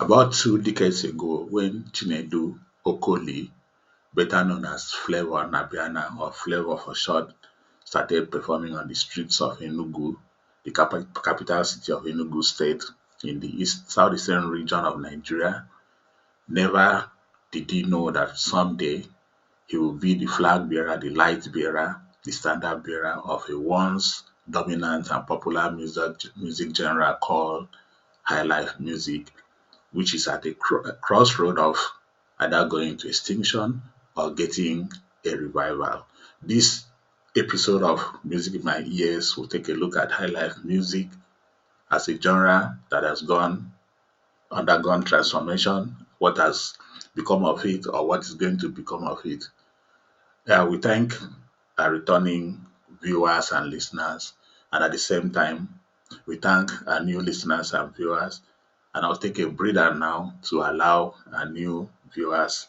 About 2 decades ago, when Chinedu Okoli, better known as Flavour Nabiana or Flavour for short, started performing on the streets of Enugu, the capital city of Enugu State in the southeastern region of Nigeria. Never did he know that someday he will be the flag bearer, the light bearer, the standard bearer of a once dominant and popular music genre called highlife music, which is at a crossroad of either going to extinction or getting a revival. This episode of Music in My Ears will take a look at highlife music as a genre that has undergone transformation, what has become of it or what is going to become of it. We thank our returning viewers and listeners, and at the same time, we thank our new listeners and viewers. And I'll take a breather now to allow our new viewers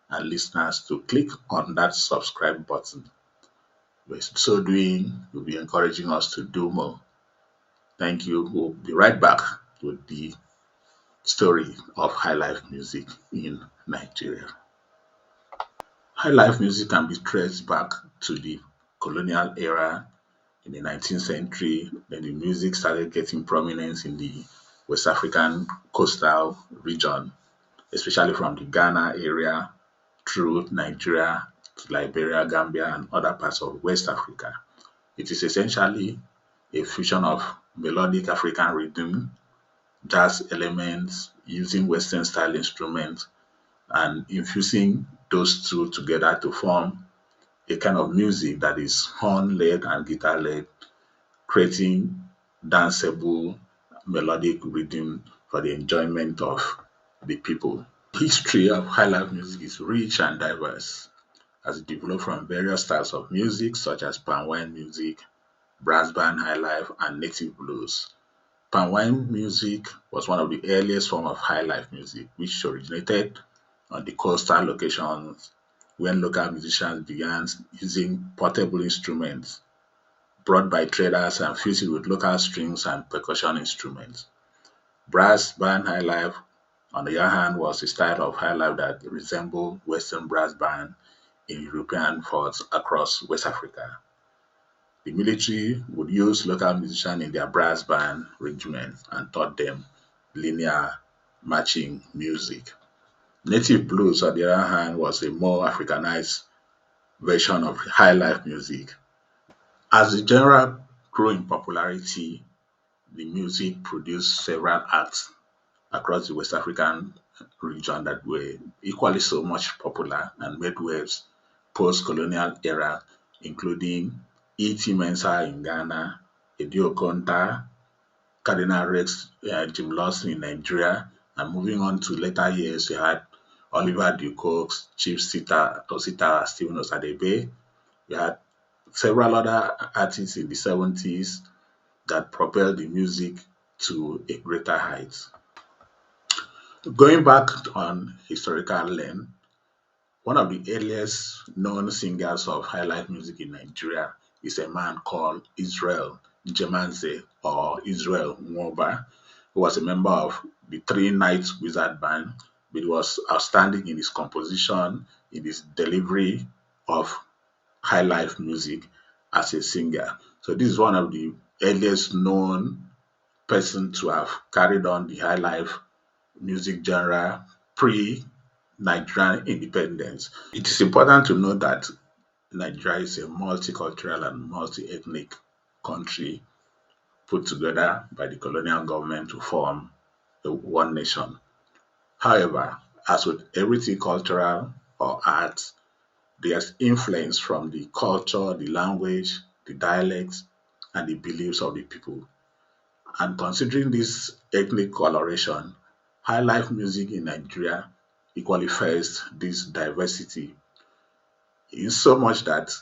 and listeners to click on that subscribe button. By so doing, you'll be encouraging us to do more. Thank you. We'll be right back with the story of highlife music in Nigeria. Highlife music can be traced back to the colonial era in the 19th century. Then the music started getting prominence in the West African coastal region, especially from the Ghana area through Nigeria to Liberia, Gambia, and other parts of West Africa. It is essentially a fusion of melodic African rhythm, jazz elements, using Western style instruments, and infusing those two together to form a kind of music that is horn-led and guitar-led, creating danceable melodic rhythm for the enjoyment of the people. History of highlife music is rich and diverse, as it developed from various styles of music such as palm wine music, brass band highlife, and native blues. Palm wine music was one of the earliest forms of highlife music, which originated on the coastal locations when local musicians began using portable instruments brought by traders and fused with local strings and percussion instruments. Brass band highlife, on the other hand, was a style of highlife that resembled Western brass band in European forts across West Africa. The military would use local musicians in their brass band regiments and taught them linear marching music. Native blues, on the other hand, was a more Africanized version of highlife music. As the genre grew in popularity, the music produced several acts across the West African region that were equally so much popular and made waves post-colonial era, including Mensah in Ghana, Eddy Okonta, Cardinal Rex Jim Lawson in Nigeria, and moving on to later years, we had Oliver the Coque, Chief Osita Osadebe. We had several other artists in the 70s that propelled the music to a greater height. Going back on historical lens, one of the earliest known singers of highlife music in Nigeria is a man called Israel Chimezie or Israel Nwoba, who was a member of the Three Knights Wizard Band, but he was outstanding in his composition, in his delivery of highlife music as a singer. So this is one of the earliest known person to have carried on the highlife music genre pre-Nigerian independence. It is important to note that Nigeria is a multicultural and multi-ethnic country put together by the colonial government to form one nation. However, as with everything cultural or art, there's influence from the culture, the language, the dialects, and the beliefs of the people. And considering this ethnic coloration, highlife music in Nigeria equally faced this diversity in so much that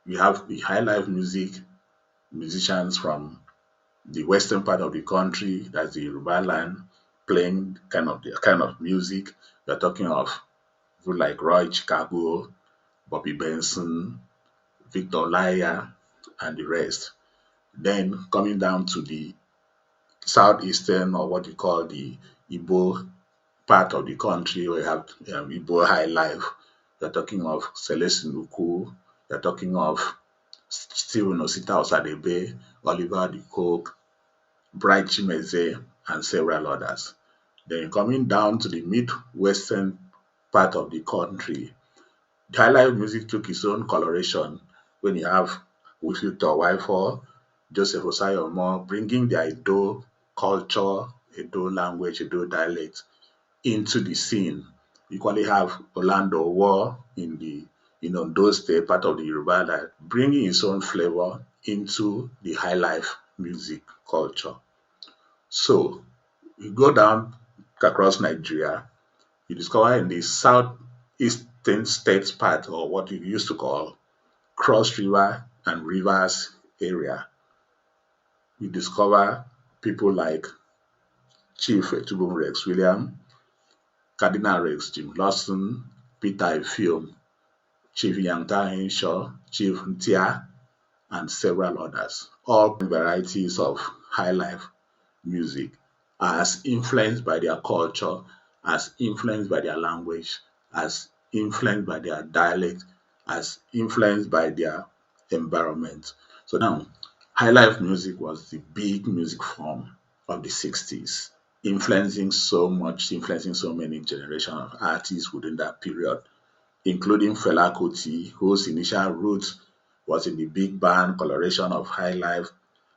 we have the highlife musicians from the western part of the country, that's the Yoruba land, playing kind of music. We're talking of people like Roy Chicago, Bobby Benson, Victor Olaiya, and the rest. Then coming down to the southeastern or what you call the Igbo part of the country where you have Igbo Highlife. You're talking of Celestine Uku. You're talking of Stephen Osita Osadebe, Oliver the Coque, Bright Chimezie, and several others. Then coming down to the mid-western part of the country, the highlife music took its own coloration when you have Uwaifo, Uwaifo, Joseph Osayomo bringing the Edo culture, Edo language, Edo dialect into the scene. You equally have Orlando War in the those State, part of the Yoruba that bringing its own flavor into the highlife music culture. So you go down across Nigeria, you discover in the southeastern states part, or what you used to call Cross River and Rivers area, you discover people like Chief Etubum Rex William, Cardinal Rex Jim Lawson, Peter Effiong, Chief Inyang Nta Henshaw, Chief Ntia, and several others, all varieties of highlife music as influenced by their culture, as influenced by their language, as influenced by their dialect, as influenced by their environment. So now, highlife music was the big music form of the 60s, influencing so much, influencing so many generations of artists within that period, including Fela Kuti, whose initial roots was in the big band coloration of highlife,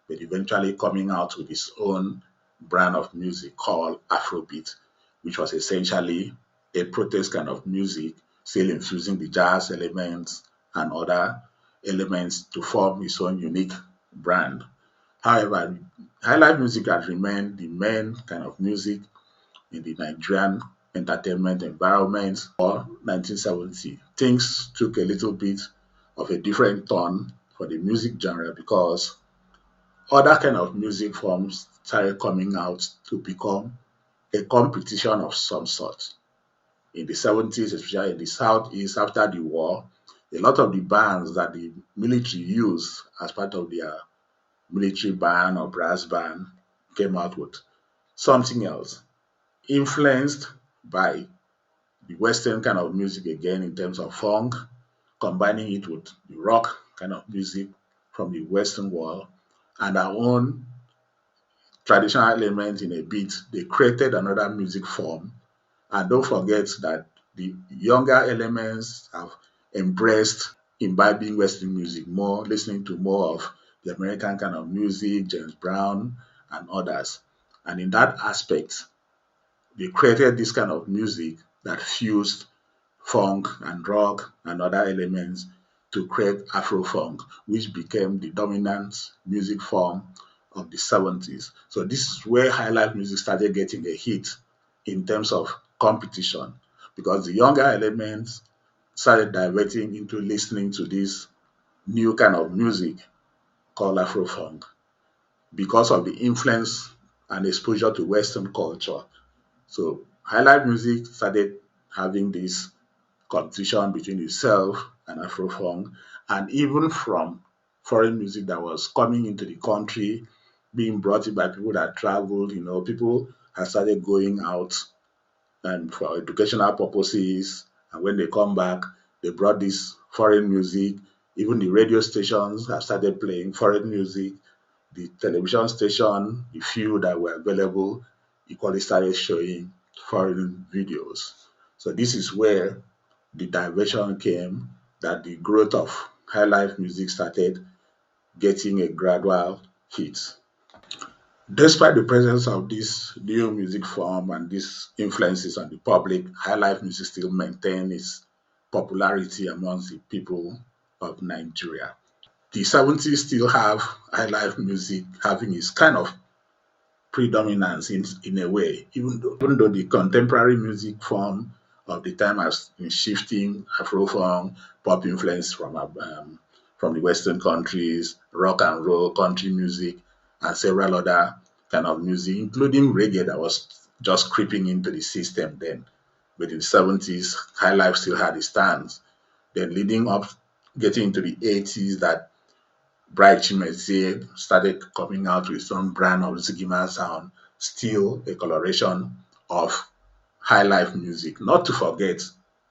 but eventually coming out with his own brand of music called Afrobeat, which was essentially a protest kind of music, still infusing the jazz elements and other elements to form his own unique brand. However, highlife music has remained the main kind of music in the Nigerian entertainment environment for 1970. Things took a little bit of a different turn for the music genre because other kind of music forms started coming out to become a competition of some sort. In the 70s, especially in the Southeast after the war, a lot of the bands that the military used as part of their military band or brass band came out with something else, influenced by the Western kind of music again in terms of funk, combining it with the rock kind of music from the Western world and our own traditional element in a beat. They created another music form. And don't forget that the younger elements have embraced imbibing Western music more, listening to more of the American kind of music, James Brown and others. And in that aspect, they created this kind of music that fused funk and rock and other elements to create Afro funk, which became the dominant music form of the 70s. So this is where highlife music started getting a hit in terms of competition because the younger elements started diverting into listening to this new kind of music called Afro funk because of the influence and exposure to Western culture. So highlife music started having this competition between itself and Afrofunk, and even from foreign music that was coming into the country, being brought in by people that traveled. People had started going out for educational purposes, and when they come back, they brought this foreign music. Even the radio stations have started playing foreign music. The television station, the few that were available, equally started showing foreign videos. So this is where the diversion came, that the growth of highlife music started getting a gradual hit. Despite the presence of this new music form and these influences on the public, highlife music still maintained its popularity amongst the people of Nigeria. The 70s still have highlife music having its kind of predominance in a way, even though the contemporary music form of the time has been shifting, Afrofunk, pop influence from the Western countries, rock and roll, country music, and several other kind of music, including reggae that was just creeping into the system then. But in the 70s, highlife still had its stance. Then leading up, getting into the 80s, that Bright Chimezie started coming out with some brand of Zigima sound, still a coloration of highlife music. Not to forget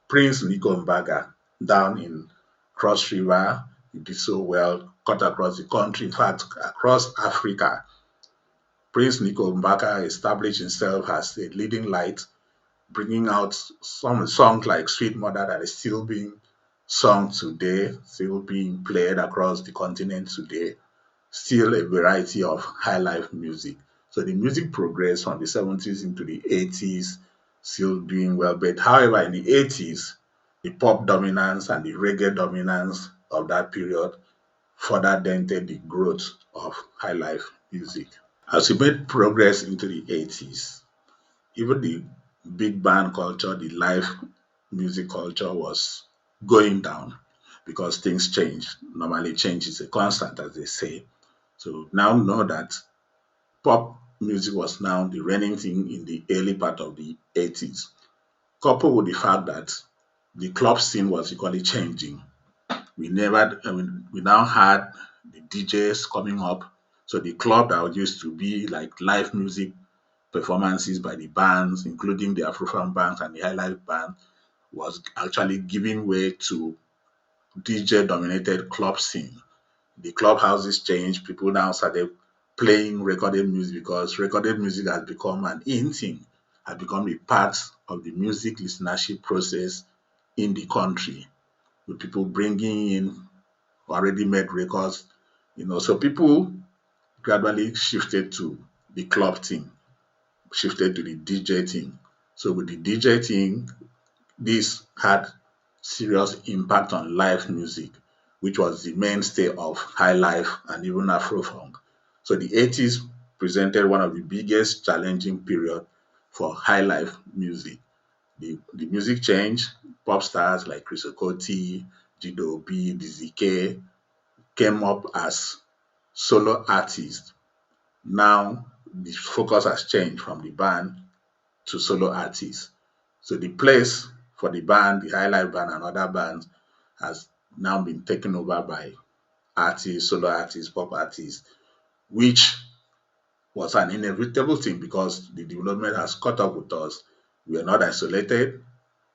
Prince Nikombaga down in Cross River. He did so well, cut across the country, in fact, across Africa. Prince Nikombaga established himself as a leading light, bringing out some songs like Sweet Mother that is still being sung today, still being played across the continent today, still a variety of high life music. So the music progressed from the 70s into the 80s, still doing well. But however, in the 80s, the pop dominance and the reggae dominance of that period further dented the growth of high life music. As we made progress into the 80s, even the big band culture, the live music culture was going down because things change. Normally, change is a constant, as they say. So now know that pop music was now the reigning thing in the early part of the 80s, coupled with the fact that the club scene was equally changing. We never, I mean, we now had the DJs coming up. So the club that used to be like live music performances by the bands, including the Afrofusion bands and the Highlife band, was actually giving way to DJ dominated club scene. The clubhouses changed. People now started playing recorded music because recorded music has become an in thing, has become a part of the music listenership process in the country, with people bringing in already made records. So people gradually shifted to the club thing, shifted to the DJ thing. So with the DJ thing, this had serious impact on live music, which was the mainstay of high life and even Afrofunk. So the 80s presented one of the biggest challenging period for high life music. The music changed. Pop stars like Chris Okoti, Jido B, DZK came up as solo artists. Now the focus has changed from the band to solo artists. So the place for the band, the High Life band and other bands has now been taken over by artists, solo artists, pop artists, which was an inevitable thing because the development has caught up with us. We are not isolated.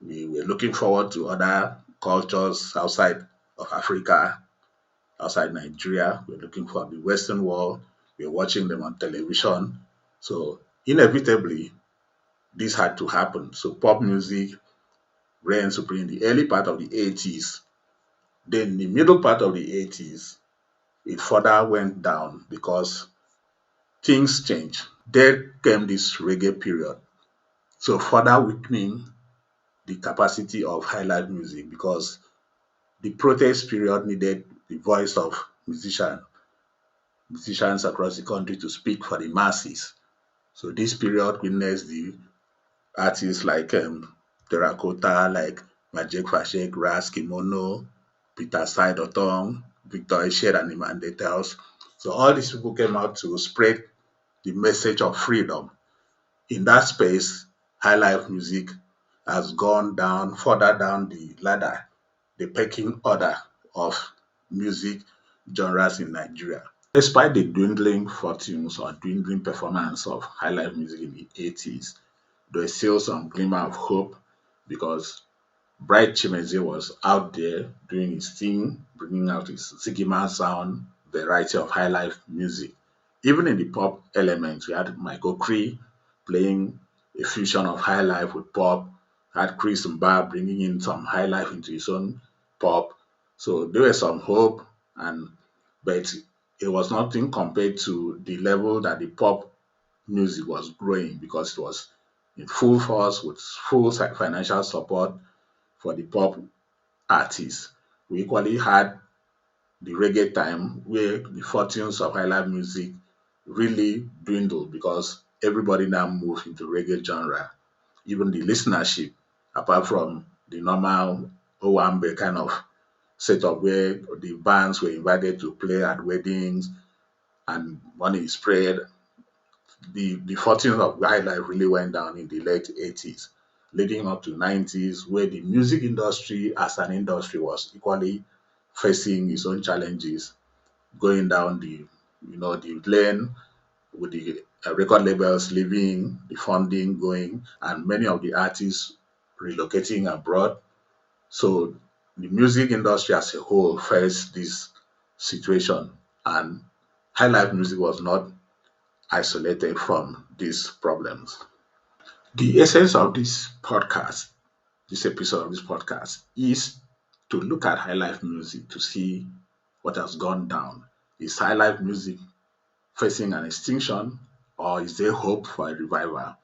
We were looking forward to other cultures outside of Africa, outside Nigeria. We're looking for the Western world. We're watching them on television. So inevitably, this had to happen. So pop music reigned supreme in the early part of the 80s. Then in the middle part of the 80s, it further went down because things changed. There came this reggae period. So further weakening the capacity of high life music because the protest period needed the voice of musicians across the country to speak for the masses. So this period witnessed the artists like Terracotta, like Majek Fashek, Ras Kimono, Peter Sidotong, Victor Eshed, and the Mandatals. So all these people came out to spread the message of freedom. In that space, high life music has gone down, further down the ladder, the pecking order of music genres in Nigeria. Despite the dwindling fortunes or dwindling performance of high life music in the 80s, there is still some glimmer of hope because Bright Chimezie was out there doing his thing, bringing out his Sigima sound, variety of high life music. Even in the pop elements, we had Michael Cree playing a fusion of high life with pop, had Chris Mba bringing in some high life into his own pop. So there was some hope, but it was nothing compared to the level that the pop music was growing because it was in full force with full financial support for the pop artists. We equally had the reggae time where the fortunes of highlife music really dwindled because everybody now moved into reggae genre. Even the listenership, apart from the normal Owambe kind of setup where the bands were invited to play at weddings and money is spread, the fortunes of highlife really went down in the late 80s, leading up to 90s, where the music industry as an industry was equally facing its own challenges, going down the lane with the record labels leaving, the funding going, and many of the artists relocating abroad. So the music industry as a whole faced this situation, and high life music was not isolated from these problems. The essence of this episode of this podcast, is to look at high life music to see what has gone down. Is high life music facing an extinction, or is there hope for a revival?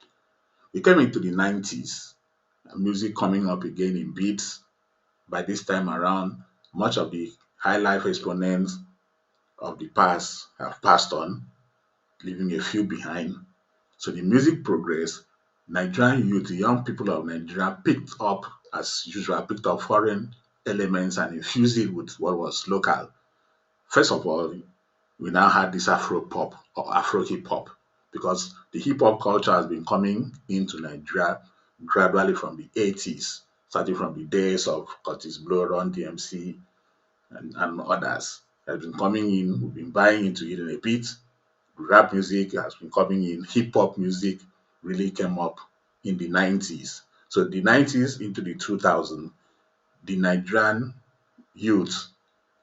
We came into the 90s, music coming up again in beats. By this time around, much of the high life exponents of the past have passed on, leaving a few behind. So the music progressed. Nigerian youth, the young people of Nigeria, picked up, as usual, picked up foreign elements and infused it with what was local. First of all, we now had this Afro pop or Afro hip hop, because the hip hop culture has been coming into Nigeria gradually from the 80s, starting from the days of Curtis Blow, Run DMC, and others. Has been coming in, we've been buying into it in a bit. Rap music has been coming in, hip hop music really came up in the 90s. So the 90s into the 2000s, the Nigerian youth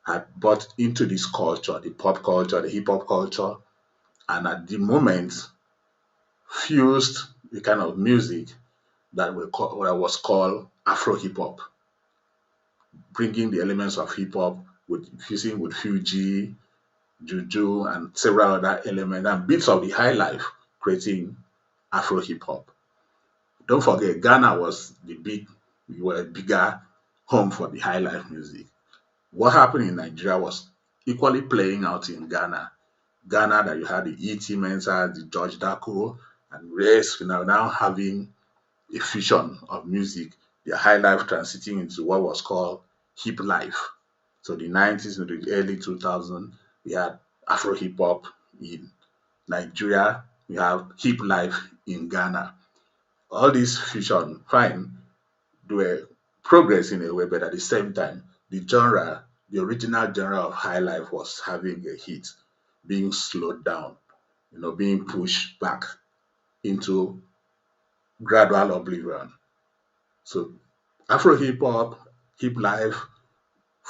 had bought into this culture, the pop culture, the hip hop culture, and at the moment fused the kind of music that was called Afro hip hop, bringing the elements of hip hop with fusing with Fuji, Juju, and several other elements and bits of the high life, creating Afro hip hop. Don't forget, Ghana was we were a bigger home for the high life music. What happened in Nigeria was equally playing out in Ghana. Ghana, that you had the E.T. Mensah, the George Dako, and rest, now having a fusion of music, the high life transiting into what was called hip life. So the 90s and the early 2000s, we had Afro hip hop in Nigeria, we have hip life in Ghana. All this fusion, fine, they were progress in a way, but at the same time, the original genre of high life was having a hit, being slowed down, being pushed back into gradual oblivion. So Afro hip hop, hip life,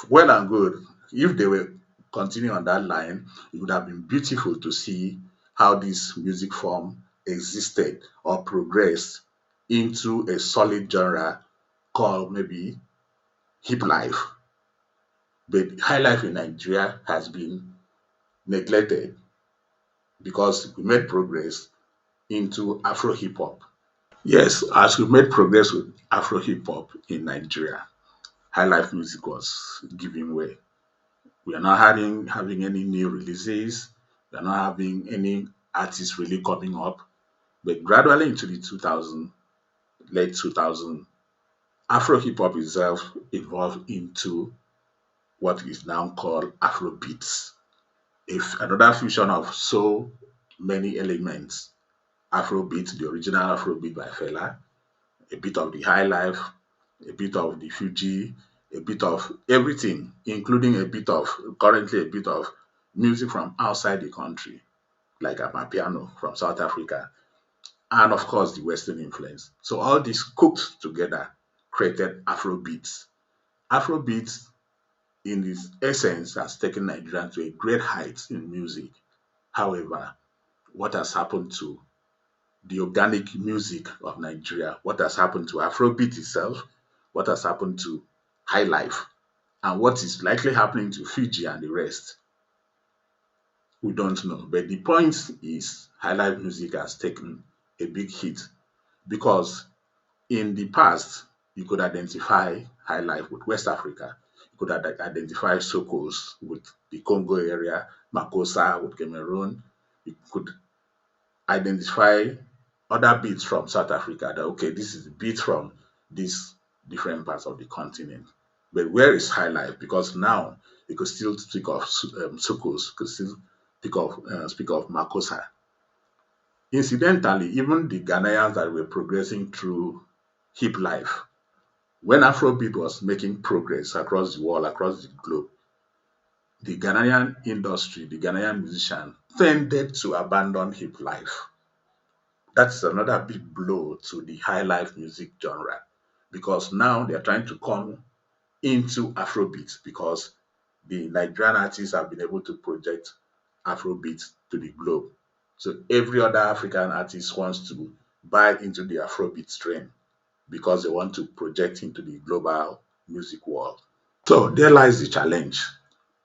well and good. If they were continuing on that line, it would have been beautiful to see how this music form existed or progressed into a solid genre called maybe hip life. But high life in Nigeria has been neglected because we made progress into Afro hip hop. Yes, as we made progress with Afro hip hop in Nigeria, high life music was giving way. We are not having any new releases. We are not having any artists really coming up. But gradually into the 2000, late 2000, Afro hip hop itself evolved into what is now called Afro beats. If another fusion of so many elements, Afrobeat, the original Afrobeat by Fela, a bit of the high life, a bit of the Fuji, a bit of everything, including currently a bit of music from outside the country, like Amapiano from South Africa, and of course the Western influence. So all this cooked together created Afrobeats. Afrobeats, in its essence, has taken Nigeria to a great height in music. However, what has happened to the organic music of Nigeria, what has happened to Afrobeat itself, what has happened to High Life, and what is likely happening to Fiji and the rest, we don't know. But the point is, High Life music has taken a big hit because in the past, you could identify High Life with West Africa. You could identify Sokous with the Congo area, Makossa with Cameroon. You could identify other beats from South Africa that, okay, this is a beat from these different parts of the continent. But where is High Life? Because now you could still speak of Sokos, you could still speak of Makossa. Incidentally, even the Ghanaians that were progressing through hip life, when Afrobeat was making progress across the world, across the globe, the Ghanaian industry, the Ghanaian musician tended to abandon hip life That's another big blow to the high life music genre because now they're trying to come into Afrobeat because the Nigerian artists have been able to project Afrobeat to the globe. So every other African artist wants to buy into the Afrobeat trend because they want to project into the global music world. So there lies the challenge.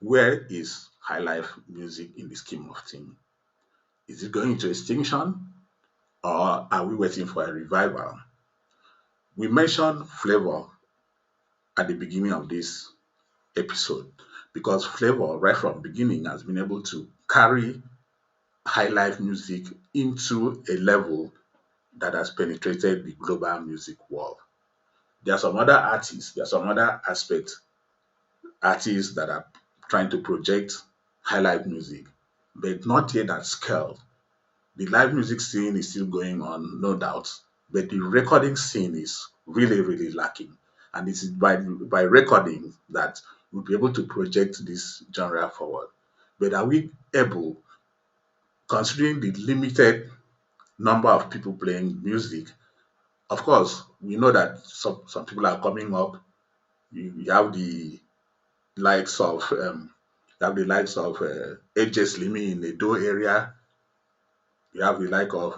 Where is high life music in the scheme of things? Is it going into extinction or are we waiting for a revival? We mentioned Flavour at the beginning of this episode because Flavour, right from beginning, has been able to carry high life music into a level that has penetrated the global music world. There are some other artists, there are some other artists that are trying to project high life music, but not yet at scale. The live music scene is still going on, no doubt, but the recording scene is really, really lacking. And it is by recording that we'll be able to project this genre forward. But are we able, considering the limited number of people playing music? Of course, we know that some people are coming up. You have the likes of AJ Slimy in the Do area. You have the like of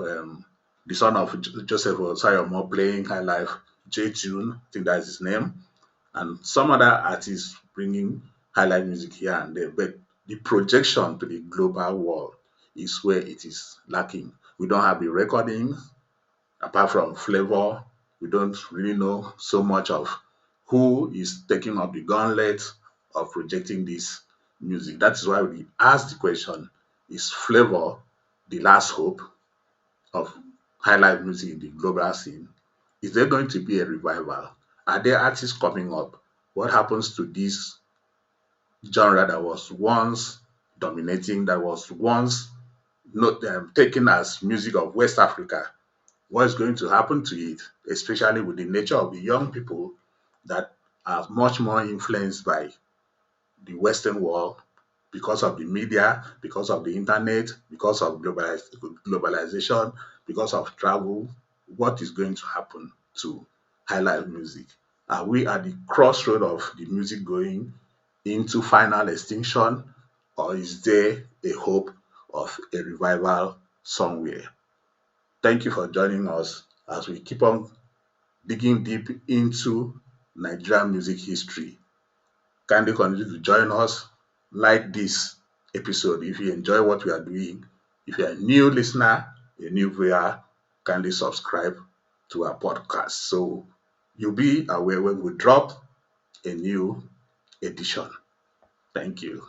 the son of Joseph Osayomo playing High Life, J Tune, I think that's his name, and some other artists bringing High Life music here and there. But the projection to the global world is where it is lacking. We don't have the recording, apart from Flavour. We don't really know so much of who is taking up the gauntlet of projecting this music. That is why we ask the question: is Flavour the last hope of high life music in the global scene? Is there going to be a revival? Are there artists coming up? What happens to this genre that was once dominating, that was once not taken as music of West Africa? What is going to happen to it, especially with the nature of the young people that are much more influenced by the Western world because of the media, because of the internet, because of globalization, because of travel? What is going to happen to high life music? Are we at the crossroad of the music going into final extinction, or is there a hope of a revival somewhere? Thank you for joining us as we keep on digging deep into Nigerian music history. Kindly continue to join us. Like this episode if you enjoy what we are doing. If you're a new listener, a new viewer, kindly subscribe to our podcast so you'll be aware when we drop a new edition. Thank you.